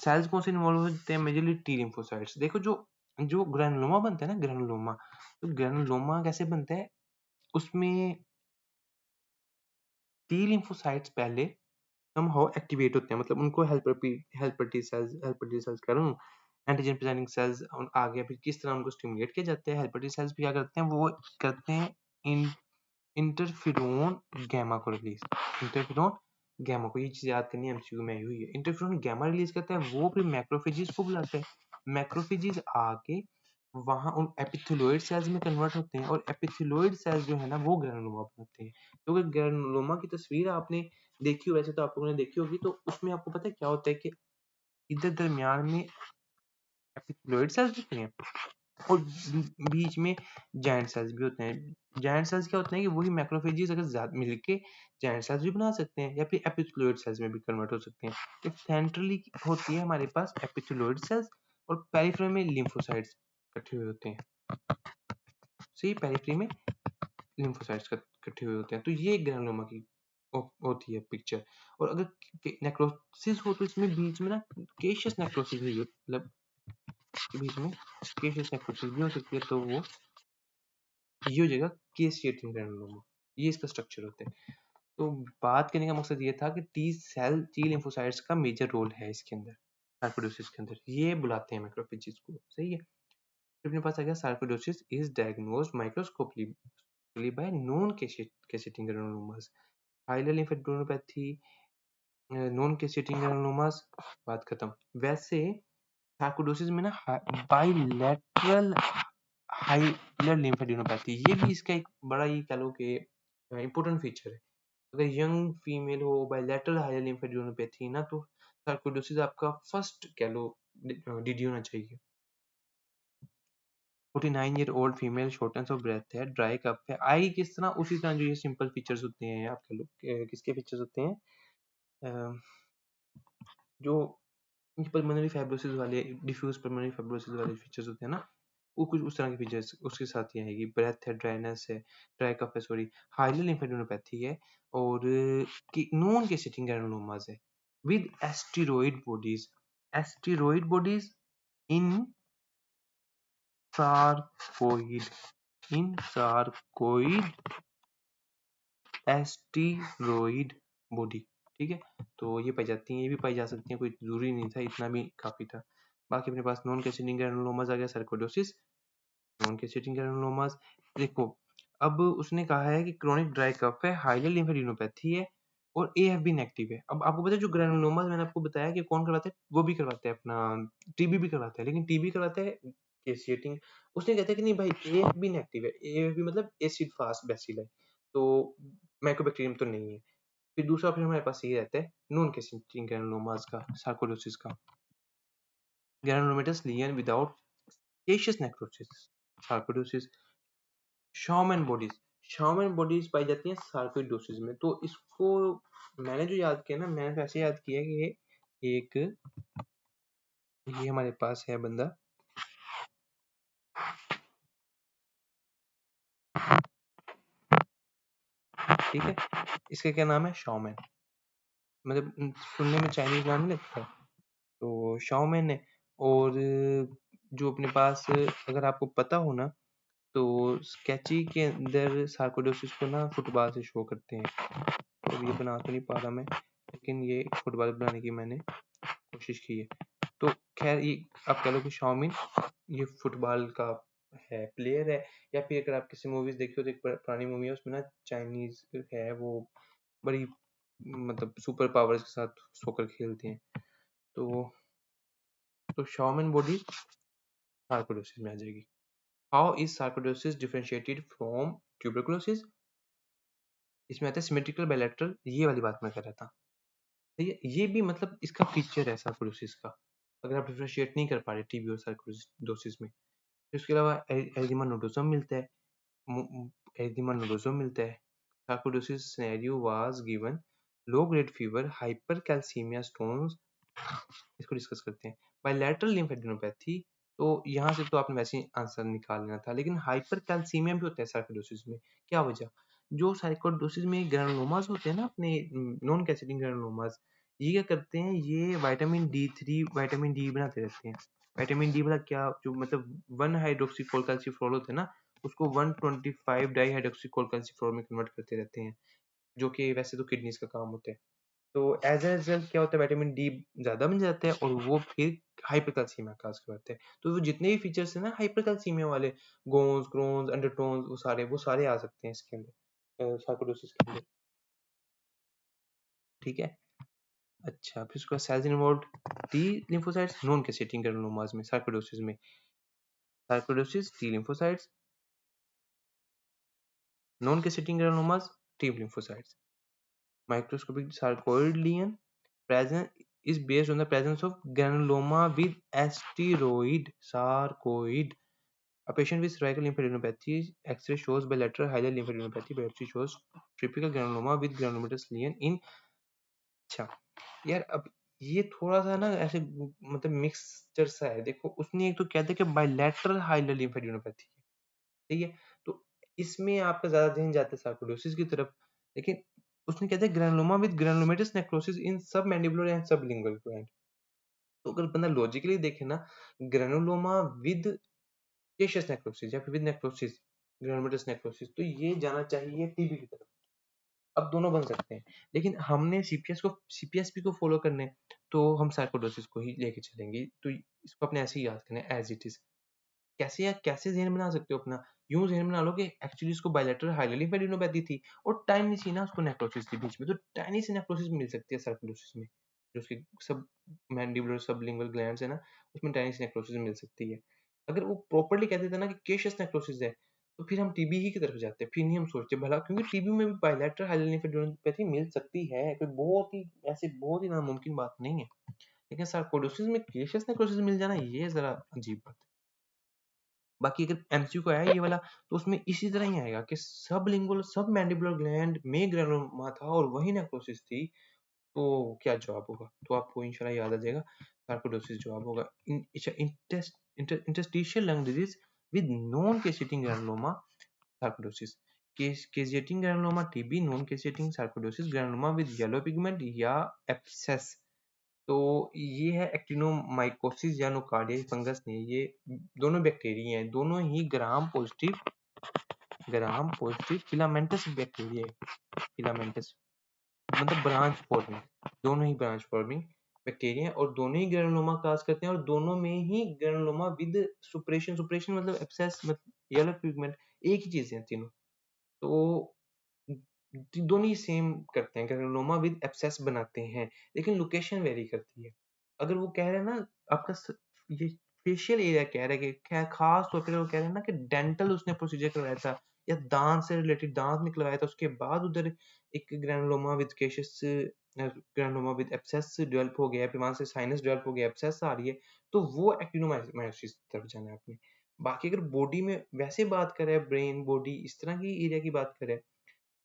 सेल्स कौन से इन्वॉल्व होते हैं, मेजरली टी लिम्फोसाइट्स। देखो जो जो ग्रैनुलोमा बनता है ना, ग्रैनुलोमा, तो ग्रैनुलोमा कैसे बनता है, उसमें टी लिम्फोसाइट्स पहले समहाउ एक्टिवेट होते हैं, मतलब उनको हेल्पर टी सेल्स कह रहा हूँ, एंटीजन प्रेजेंटिंग सेल्स आ गया, फिर किस तरह उनको स्टिमुलेट किया जाता है। हेल्पर टी सेल्स भी क्या करते हैं, वो करते हैं इन इंटरफेरोन गैमा को रिलीज। इंटरफेरोन गैमा को, ये चीज याद करनी है, एमसीक्यू में आई हुई है। इंटरफेरोन गैमा रिलीज करता है, वो फिर मैक्रोफेजेस को बुलाता है। मैक्रोफेजेस आके वहां उन एपिथेलियोइड सेल्स में कन्वर्ट होते हैं, और एपिथेलियोइड सेल्स जो है ना, वो ग्रैनुलोमा बनाते हैं। तो अगर ग्रैनुलोमा की तस्वीर आपने देखी हो, वैसे तो आप लोगों ने देखी होगी, तो उसमें आपको पता है क्या होता है कि इधर दरमियान में एपिथेलियोइड सेल्स होते हैं, और बीच में जायंट सेल्स भी होते हैं। जायंट सेल्स क्या होते हैं कि वही मैक्रोफेजेस अगर ज्यादा मिलके जायंट सेल्स भी बना सकते हैं, या फिर एपिथेलियोइड सेल्स में भी कन्वर्ट हो सकते हैं। तो सेंट्रली होती है हमारे पास एपिथेलियोइड सेल्स, और पेरिफेरल में लिम्फोसाइट्स इकट्ठे हुए होते हैं। सही, पेरिफेरी में लिम्फोसाइट्स इकट्ठे हुए होते हैं। तो ये ग्रैनुलोमा की होती है पिक्चर। और अगर नेक्रोसिस हो, तो इसमें बीच में ना केशियस नेक्रोसिस हुई है, मतलब कि भाई इसमें केशियस नेक्रोसिस भी हो सकती है, तो वो ये हो जाएगा केशिएटिंग ग्रैनुलोमा। ये इसका स्ट्रक्चर होता है। तो बात करने का मकसद ये था कि टी सेल टी लिम्फोसाइट्स का मेजर रोल है इसके अंदर, सार्कोइडोसिस के अंदर। ये बुलाते हैं मैक्रोफेजेस को, सही है। फिर अपने पास आ गया sarcoidosis is diagnosed microscopically by non caseating granulomas, hilar lymphadenopathy, non caseating granulomas, बात खत्म। वैसे सार्कोइडोसिस में ना बाइलैटरल हाइलर लिम्फेडेनोपैथी, ये भी इसका एक बड़ा ही कह लो कि इंपॉर्टेंट फीचर है। अगर यंग फीमेल हो, बाइलैटरल हाइलर लिम्फेडेनोपैथी ना, तो सार्कोइडोसिस आपका फर्स्ट कह लो डीडी होना चाहिए। 49-year-old female, shortness of breath है, ड्राई कफ है, आई किस तरह, उसी तरह जो ये सिंपल फीचर्स होते हैं आपके लोग किसके फीचर्स होते हैं, अ, जो पल्मोनरी फाइब्रोसिस वाले, डिफ्यूज पल्मोनरी फाइब्रोसिस वाले फीचर्स होते हैं ना, वो कुछ उस तरह के फीचर्स उसके साथ ही आएगी। ब्रेथ है, ड्राइनेस है, ड्राई कफ है, सॉरी, हाइलर लिम्फेडेनोपैथी है, और नॉन कैसेटिंग ग्रैनुलोमास है with asteroid bodies in sarcoid, asteroid body, ठीक है। तो ये पाई जाती हैं, ये भी पाई जा सकती हैं, कोई जरूरी नहीं था, इतना भी काफी था। बाकी अपने पास नॉन कैसेटिंग ग्रैनुलोमास आ गया, सार्कोइडोसिस, नॉन कैसेटिंग ग्रैनुलोमास। देखो, अब उसने कहा है कि क्रोनिक ड्राई कफ है, हाइलर लिम्फेडेनोपैथी है, और एएफबी नेगेटिव है। अब आपको पता है जो ग्रैनुलोमास मैंने आपको बताया कि कौन करवाता है, वो भी करवाता है अपना, टीबी भी करवाता है, लेकिन टीबी करवाता है कैसेटिंग। उसने कहता है कि नहीं भाई, एएफबी नेगेटिव है, एएफबी मतलब एसिड फास्ट बैसिल है, तो माइकोबैक्टीरियम तो नहीं है। फिर दूसरा ऑप्शन हमारे पास ये रहता है नॉन कैसेटिंग ग्रैनुलोमास का, सार्कोइडोसिस का, granulomatous lesion without caseous necrosis, sarcoidosis. Schaumann bodies पाई जाती हैं सार्कोइडोसिस में। तो इसको मैंने जो याद किया ना, मैंने तो ऐसे याद किया कि एक ये हमारे पास है बंदा, ठीक है, इसका क्या नाम है, शॉमैन, मतलब सुनने में चाइनीज नाम नहीं लगता, तो शॉमैन है। और जो अपने पास, अगर आपको पता हो ना, तो स्केची के अंदर सार्कोइडोसिस को ना फुटबॉल से शो करते हैं। तो ये बना तो नहीं पा रहा मैं, लेकिन ये फुटबॉल बनाने की मैंने कोशिश की है। तो खैर, ये आप कह लो कि शाओमिन ये फुटबॉल का है, प्लेयर है। या फिर अगर आप किसी मूवीज देखी हो, तो एक पुरानी मूवी है, उसमें ना चाइनीज है, वो बड़ी मतलब सुपर पावर्स के साथ सोकर खेलते हैं। तो शाओमिन बॉडी सार्कोइडोसिस में आ जाएगी। How is sarcoidosis differentiated from tuberculosis? इसमें आता है सिमेट्रिकल बायलैटरल, ये वाली बात मैं कर रहा था, ठीक है। ये भी मतलब इसका फीचर है सार्कोइडोसिस का, अगर आप डिफरेंशिएट नहीं कर पा रहे टीबी और सार्कोइडोसिस में। इसके अलावा एरिथेमा नोडोसम मिलता है, एरिथेमा नोडोसम मिलता है। Sarcoidosis scenario was given low grade fever, hypercalcaemia, stones, इसको डिस्कस करते हैं। बायलैटरल लिम्फेडेनोपैथी, तो यहाँ से तो आपने वैसे ही आंसर निकाल लेना था, लेकिन हाइपरकैल्सीमिया भी होता है सार्कोइडोसिस में। क्या वजह? जो सार्कोइडोसिस में ग्रैनुलोमास होते हैं ना, अपने नॉन कैसेटिंग ग्रैनुलोमास, ये क्या करते हैं, ये विटामिन D3 विटामिन डी बनाते रहते हैं। विटामिन डी वाला क्या, जो मतलब 1 हाइड्रोक्सीक्लोरोकाल्सिफेरॉल होता है ना, उसको 125 डाई हाइड्रोक्सीक्लोरोकाल्सिफेरॉल में कन्वर्ट करते रहते हैं, जो कि वैसे तो किडनीज का काम होता है। तो एज ए रिजल्ट क्या होता है, विटामिन डी ज्यादा बन जाता है, और वो फिर हाइपरकैल्सीमिया का काज करते हैं। तो वो जितने भी फीचर्स हैं ना हाइपरकैल्सीमिया वाले, गोन्स, क्रोन्स, अंडरटोन्स, वो सारे आ सकते हैं इसके अंदर, सार्कोइडोसिस के अंदर, ठीक है। अच्छा, फिर उसके बाद cells involved T lymphocytes, non caseating granulomas में, सार्कोइडोसिस में, sarcoidosis T lymphocytes, non caseating granulomas T lymphocytes. Microscopic sarcoid lesion present is based on the presence of granuloma with asteroid sarcoid. A patient with cervical lymphadenopathy, X-ray shows bilateral hilar lymphadenopathy, biopsy shows typical granuloma with granulomatous lesion in। अच्छा यार, अब ये थोड़ा सा ना ऐसे मतलब mixture सा है। देखो, उसने एक तो कहते हैं कि बायलैटरल हाइलर लिम्फेडेनोपैथी है, ठीक है, तो इसमें आपका ज्यादा ध्यान जाता है सार्कोइडोसिस की तरफ, लेकिन उसने कहते हैं ग्रैनुलोमा विद ग्रैनुलोमेटस नेक्रोसिस इन सब मैंडिबुलर एंड सब लिंगुअल ग्लैंड। तो अगर बंदा लॉजिकली देखे ना, ग्रेनुलोमा विद केशियस नेक्रोसिस या फिर विद नेक्रोसिस, ग्रेनुलोमेटस नेक्रोसिस, तो ये जाना चाहिए टीबी की तरफ। अब दोनों बन सकते हैं, लेकिन हमने सीपीएसपी को फॉलो करने हैं, तो हम सार्कोइडोसिस को ही लेके चलेंगे। तो इसको अपने ऐसे ही याद करना है एज इट इज। कैसे ज़हन बना सकते हो अपना? यूँ ज़हन बना लो कि एक्चुअली उसको बायलैटरल हाइलाइटिंग पेरिनोपैथी थी और टाइनी सी ना उसको नेक्रोसिस थी बीच में, तो टाइनी सी नेक्रोसिस मिल सकती है सार्कोइडोसिस में। जो उसकी सब मैंडिबुलर सबलिंगुअल ग्लैंड्स है ना, उसमें टाइनी सी नेक्रोसिस मिल सकती है। अगर वो प्रॉपर्ली कह देता ना कि केशियस नेक्रोसिस है, तो फिर हम टीबी ही की तरफ जाते, फिर नहीं हम सोचते भला, क्योंकि टीबी में भी बायलैटरल हाइलाइटिंग पेरिनोपैथी मिल सकती है, कोई बहुत ही नामुमकिन बात नहीं है। लेकिन सार्कोइडोसिस में केशियस नेक्रोसिस मिल जाना, ये ज़रा अजीब बात है। बाकी अगर एमसीक्यू आया ये वाला, तो उसमें इसी तरह ही आएगा कि सबलिंगुअल सबमैंडिबुलर ग्लैंड में ग्रेनुलोमा था और वही नेक्रोसिस थी, तो क्या जवाब होगा? तो आपको इंशाल्लाह याद आ जाएगा, सार्कोइडोसिस जवाब होगा। Interstitial lung disease with non caseating granuloma, sarcoidosis. Caseating granuloma TB, non caseating sarcoidosis, granuloma with yellow pigment या एब्सेस। तो ये है एक्टिनोमाइकोसिस या नोकार्डिया फंगस नहीं, ये दोनों बैक्टीरिया हैं, दोनों ही ग्राम पॉजिटिव फिलामेंटस बैक्टीरिया है। फिलामेंटस मतलब ब्रांच फॉर्मिंग, दोनों ही ब्रांच फॉर्मिंग बैक्टीरिया हैं और दोनों ही ग्रेनुलोमा काज करते हैं और दोनों में ही ग्रेनुलोमा विद सुप्रेशन, सुप्रेशन मतलब एब्सेस मतलब येलो पिगमेंट, एक ही चीज है तीनों। तो दोनों ही सेम करते हैं, ग्रेनुलोमा विद एब्सेस बनाते हैं, लेकिन लोकेशन वेरी करती है। अगर वो कह रहे हैं ना आपका ये फेशियल एरिया कह रहा है कि खास तौर पर वो कह रहे हैं ना कि डेंटल उसने प्रोसीजर करवाया था या दांत से रिलेटेड दांत निकलवाया था, उसके बाद उधर एक granuloma with caseous granuloma with abscess develop हो गया, फिर वहां से साइनस डेवलप हो गया, एब्सेस आ रही है, तो वो एक्टिनोमाइकोसिस की तरफ जाना है आपने। बाकी अगर बॉडी में वैसे बात करें, ब्रेन बॉडी इस तरह की एरिया की बात करें,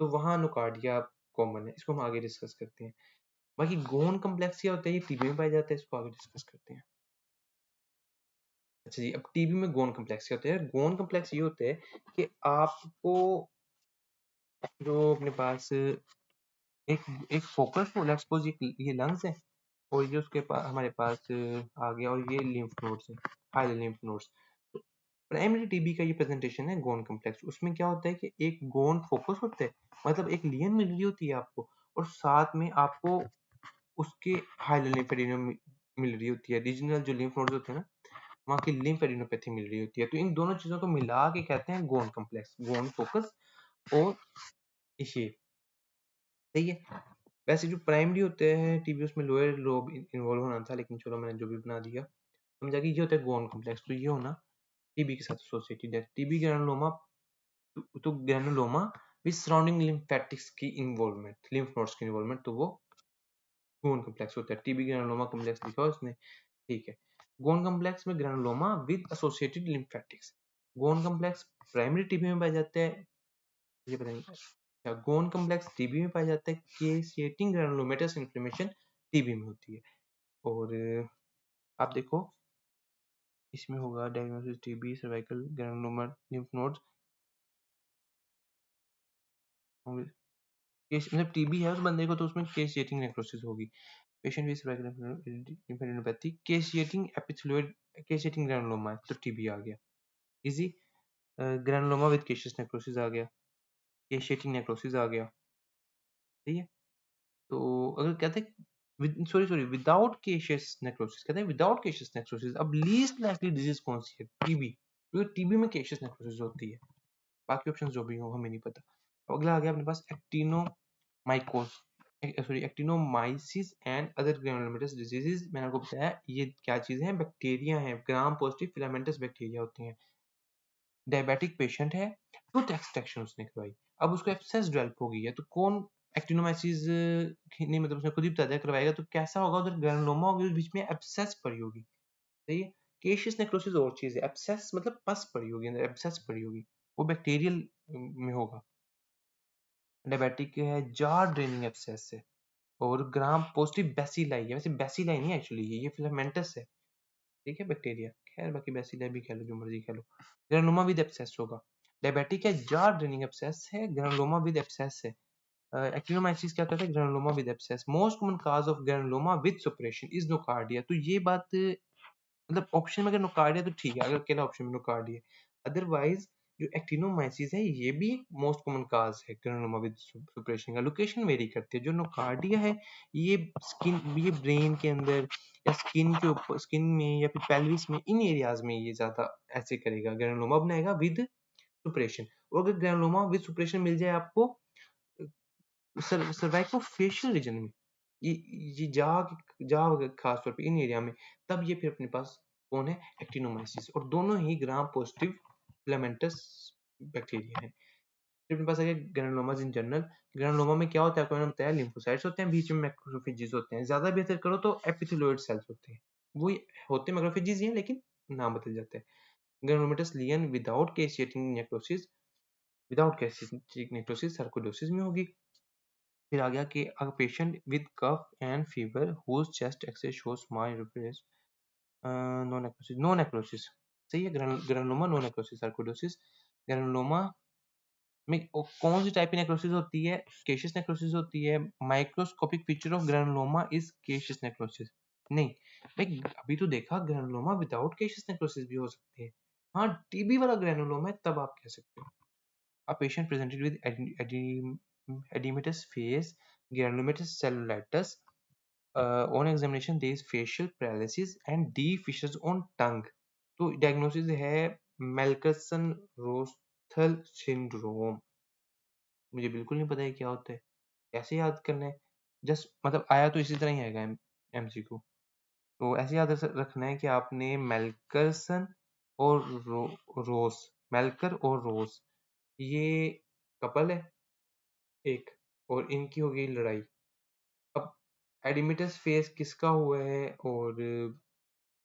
तो वहाँ नोकार्डिया कॉमन है, इसको हम आगे डिस्कस करते हैं। बाकी गोन कम्प्लेक्सिया होता है, ये टीबी में पाया जाता है, इसको आगे डिस्कस करते हैं। अच्छा जी, अब टीबी में गोन कम्प्लेक्सिया होता है। गोन कम्प्लेक्स ये होते हैं कि आपको जो अपने पास एक एक फोकस हो, लेट्स सपोज ये लंग्स है और ये उसके पास हमारे पास आ गया और ये लिम्फ नोड्स है, हाई लिम्फ नोड्स। तो प्राइमरी टीबी का ये प्रेजेंटेशन है गोन कम्प्लेक्स। उसमें क्या होता है कि एक गोन फोकस होता है, मतलब एक लियन मिल रही होती है आपको, और साथ में आपको उसके हाइलर लिम्फेडिनम मिल रही होती है, रीजनल जो लिम्फ नोड्स होते हैं ना, वहाँ की लिम्फेडिनोपैथी मिल रही होती है। तो इन दोनों चीजों को मिला के कहते हैं गोन कम्प्लेक्स, गोन फोकस और इशे। सही है। वैसे जो प्राइमरी होते हैं टीबी, उसमें लोअर लोब इन्वॉल्व होना था, लेकिन चलो मैंने जो भी बना दिया, समझा कि ये होता है गोन कम्प्लेक्स। तो ये होना टीबी के साथ एसोसिएटेड है। टीबी ग्रैनुलोमा, तो ग्रैनुलोमा विद सराउंडिंग लिम्फेटिक्स की इन्वॉल्वमेंट, लिम्फ नोड्स की इन्वॉल्वमेंट, तो वो गोन कम्प्लेक्स होता है। टीबी ग्रैनुलोमा कम्प्लेक्स लिखा है उसने, ठीक है। गोन कम्प्लेक्स में granuloma with associated lymphatics. Ghon complex primary TB में पाया जाता है, ये पता नहीं क्या। गोन कम्प्लेक्स टीबी में पाया जाता है, केसिएटिंग ग्रैनुलोमेटस इन्फ्लेमेशन टीबी में होती है। और आप देखो इसमें होगा diagnosis TB cervical granuloma lymph nodes होंगे। केस मतलब टीबी है उस बंदे को, तो उसमें केसिएटिंग नेक्रोसिस होगी। Patient with cervical lymphadenopathy, caseating epithelioid, caseating granuloma है, तो टीबी आ गया easy. Granuloma with caseous necrosis आ गया, केशिएटिंग नेक्रोसिस आ गया, ठीक है। तो अगर कहते हैं विदाउट केशियस नेक्रोसिस, कहते हैं विदाउट केशियस नेक्रोसिस, अब लीस्ट लाइकली डिजीज कौन सी है? टीबी, क्योंकि टीबी में केशियस नेक्रोसिस होती है। बाकी ऑप्शन जो भी हो हमें नहीं पता। तो अगला आ गया अपने पास actinomycosis, actinomyces and other granulomatous diseases. मैंने आपको बताया ये क्या चीजें हैं, बैक्टीरिया हैं, ग्राम पॉजिटिव फिलामेंटस बैक्टीरिया होती हैं। डायबिटिक पेशेंट है, टूथ एक्सट्रैक्शन उसने करवाई, अब उसको एब्सेस डेवलप हो गई है, तो कौन एक्टिनोमाइसिस नहीं, मतलब उसने खुद ही बता दिया करवाएगा, तो कैसा होगा, उधर ग्रेनुलोमा होगी, उस बीच में एब्सेस पड़ी होगी, सही है। केशियस नेक्रोसिस और चीज है, एब्सेस मतलब पस पड़ी होगी, अंदर एब्सेस पड़ी होगी, वो बैक्टीरियल में होगा। डायबिटिक है, जार ड्रेनिंग एब्सेस है, और ग्राम पॉजिटिव बेसिलाई है, वैसे बेसिलाई नहीं एक्चुअली ये फिलामेंटस है, ठीक है, बैक्टीरिया। खैर बाकी बेसिलाई भी कह लो, जो मर्जी कह लो। ग्रेनुलोमा विद एब्सेस होगा। डायबिटिक है, जार ड्रेनिंग एब्सेस है, ग्रेनुलोमा विद एब्सेस है। एक्टिनोमाइसिस क्या करता है? Granuloma with abscess. Most common cause of granuloma with suppression is nocardia. तो ये बात मतलब ऑप्शन में अगर नोकार्डिया तो ठीक है, अगर अकेला ऑप्शन में नोकार्डिया, अदरवाइज जो एक्टिनोमाइसिस है ये भी मोस्ट कॉमन काज है ग्रेनुलोमा विद सप्रेशन का। लोकेशन वेरी करती है। जो नोकार्डिया है ये स्किन, ये ब्रेन के अंदर या स्किन के ऊपर, स्किन में या फिर पेल्विस में, इन एरियाज में ये ज्यादा ऐसे करेगा, ग्रेनुलोमा बनाएगा विद सुप्रेशन। और अगर ग्रेनुलोमा विद सुप्रेशन मिल जाए आपको सर्वाइकोफेशियल रीजन में, ये जाग खास तौर पे इन एरिया में, तब ये फिर अपने पास कौन है? एक्टिनोमाइसिस। और दोनों ही ग्राम पॉजिटिव फिलामेंटस बैक्टीरिया है। फिर अपने पास है ग्रेनुलोमास इन जनरल। ग्रेनुलोमा में क्या होता है? आपको मैंने बताया लिम्फोसाइट्स होते हैं, बीच में मैक्रोफेजेस होते हैं। ज्यादा बेहतर करो तो एपिथेलियोइड सेल्स होते हैं, वो होते मैक्रोफेजेस ही हैं लेकिन नाम बदल जाते हैं। Granulomatous lesion without caseating necrosis, without caseating necrosis sarcoidosis में होगी। फिर आ गया कि a patient with cough and fever whose chest X-ray shows small रिप्रेस नो नेक्रोसिस। सही है। Granuloma no necrosis sarcoidosis. Granuloma में कौन सी टाइप की नेक्रोसिस होती है? केशियस नेक्रोसिस होती है। Microscopic feature of granuloma is caseous necrosis. नहीं भाई, अभी तो देखा ग्रेनुलोमा विदाउट केशियस नेक्रोसिस भी हो सकती है। हाँ, टीबी वाला ग्रेनुलोमा है तब आप कह सकते हो। A patient presented with edematous face, granulomatous cellulitis. On examination, there is facial paralysis and deep fissures on tongue. तो diagnosis है मेल्कसन रोस्थल सिंड्रोम। मुझे बिल्कुल नहीं पता है क्या होता है, कैसे याद करना है? जस्ट मतलब आया तो इसी तरह ही आएगा एमसीक्यू। तो ऐसे याद रखना है कि आपने मेल्करसन और रोस, मेल्कर और रोस, ये कपल है एक, और इनकी हो गई लड़ाई। अब एडिमिटस फेस किसका हुआ है और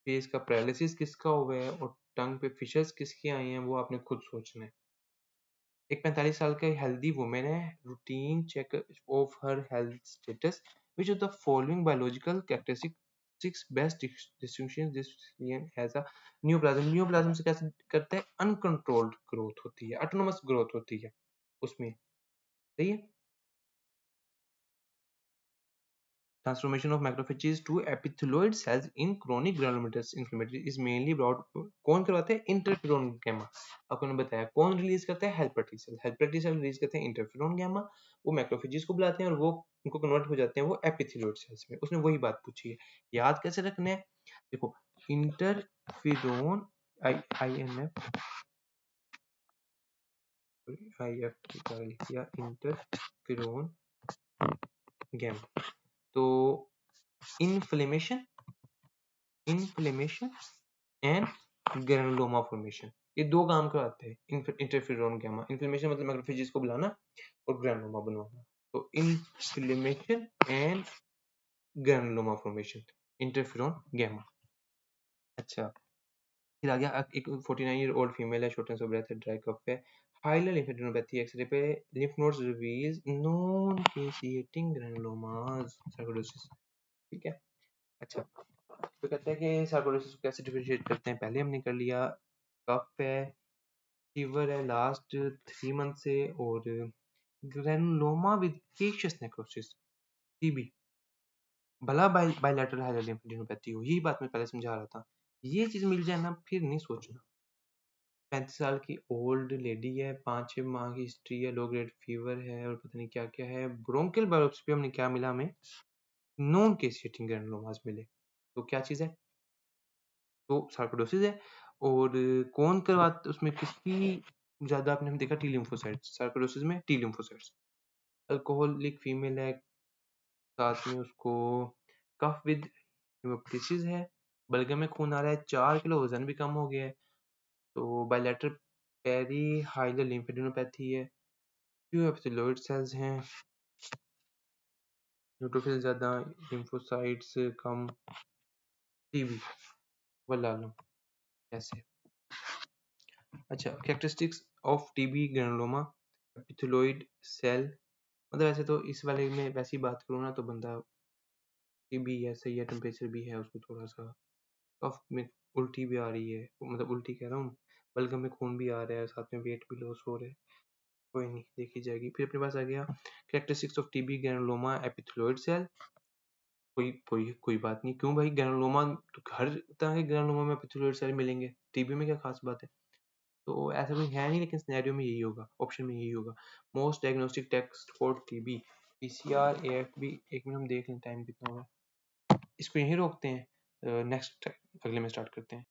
फेस का पैरालिसिस किसका हुआ है और टंग पे फिशर्स किसकी आई हैं, वो आपने खुद सोचना है। एक 45 साल का हेल्दी वुमेन है, routine check of her health status, which of the following biological characteristics best distinguish this as a neoplasm. Neoplasm से कैसे करते हैं? अनकंट्रोल्ड ग्रोथ होती है, ऑटोनोमस ग्रोथ होती है उसमें। सही है। Transformation of macrophages to epithelioid cells in chronic granulomatous inflammatory is mainly brought, कौन करवाते हैं? Interferon gamma. आपको मैंने बताया कौन रिलीज करता है? Helper T cell. Helper T cell release करते हैं इंटरफेरोन गैमा, वो मैक्रोफेजेस को बुलाते हैं और वो उनको कन्वर्ट हो जाते हैं वो एपिथेलियोइड सेल्स में। उसने वही बात पूछी है, याद कैसे रखना है? देखो, इंटरफेरोन INF IF या इंटरफेरोन गैमा। तो इन्फ्लेमेशन एंड ग्रेनुलोमा फॉर्मेशन, ये दो काम करवाते हैं इंटरफेरोन गैमा। इन्फ्लेमेशन मतलब मैक्रोफेजेस को बुलाना और ग्रेनुलोमा बनवाना। तो inflammation and granuloma formation, interferon gamma. अच्छा, फिर आ गया एक 49 ईयर ओल्ड फीमेल है, शॉर्टनेस ऑफ ब्रेथ है, ड्राई कफ है, हाइलर लिम्फेडेनोपैथी, एक्सरे पे lymph nodes reveals non caseating granulomas sarcoidosis. ठीक है। अच्छा, तो कहते हैं कि सार्कोइडोसिस को कैसे डिफरेंशिएट करते हैं, पहले हमने कर लिया। कफ है, फीवर है लास्ट 3 मंथ से, और granuloma with caseous necrosis, TB, भला बायलैटरल हाइड्रोलिम्फेडेनोपैथी हो, यही बात मैं पहले समझा रहा था। ये चीज मिल जाए ना, फिर नहीं सोचना। 35 साल की ओल्ड लेडी है, 5-6 माह की हिस्ट्री है, लो ग्रेड फीवर है, और पता नहीं क्या क्या है। ब्रोंकियल बायोप्सी हमने क्या मिला? हमें नॉन केसिएटिंग ग्रेनुलोमास मिले। तो क्या चीज है? तो सार्कोइडोसिस है। और कौन करवाता उसमें, किसकी ज्यादा आपने हम देखा? T lymphocytes. सार्कोइडोसिस में टी लिम्फोसाइट्स। अल्कोहलिक फीमेल है, साथ में उसको कफ विद हेमोप्टिसिस है, बलगम में खून आ रहा है, 4 किलो वजन भी कम हो गया है। तो बायलैटरल पेरी हाइलर लिम्फेडेनोपैथी है, फ्यू एपिथेलियोइड सेल्स हैं, न्यूट्रोफिल ज्यादा, लिम्फोसाइट्स कम, टीबी वल्लाह ऐसे। अच्छा, characteristics of TB granuloma, epithelioid cell. मतलब ऐसे तो इस वाले में वैसी बात करूँ ना, तो बंदा टीबी है, सही है, टेम्परेचर भी है उसको थोड़ा सा, कफ में उल्टी भी आ रही है, मतलब उल्टी कह रहा हूँ, बलगम में खून भी आ रहा है, साथ में वेट भी लॉस हो रहा है, कोई नहीं, देखी जाएगी। फिर अपने पास आ गया characteristics of TB granuloma epithelioid cell. कोई बात नहीं, क्यों भाई? ग्रैनुलोमा तो हर तरह के ग्रैनुलोमा में एपिथेलियोइड सेल मिलेंगे, टीबी में क्या खास बात है? तो ऐसा कोई है नहीं, लेकिन सिनेरियो में यही होगा, ऑप्शन में यही होगा। Most diagnostic test for TB PCR AFB. एक मिनट हम देख लें टाइम कितना हुआ है। इसको यहीं रोकते हैं, नेक्स्ट अगले में स्टार्ट करते हैं।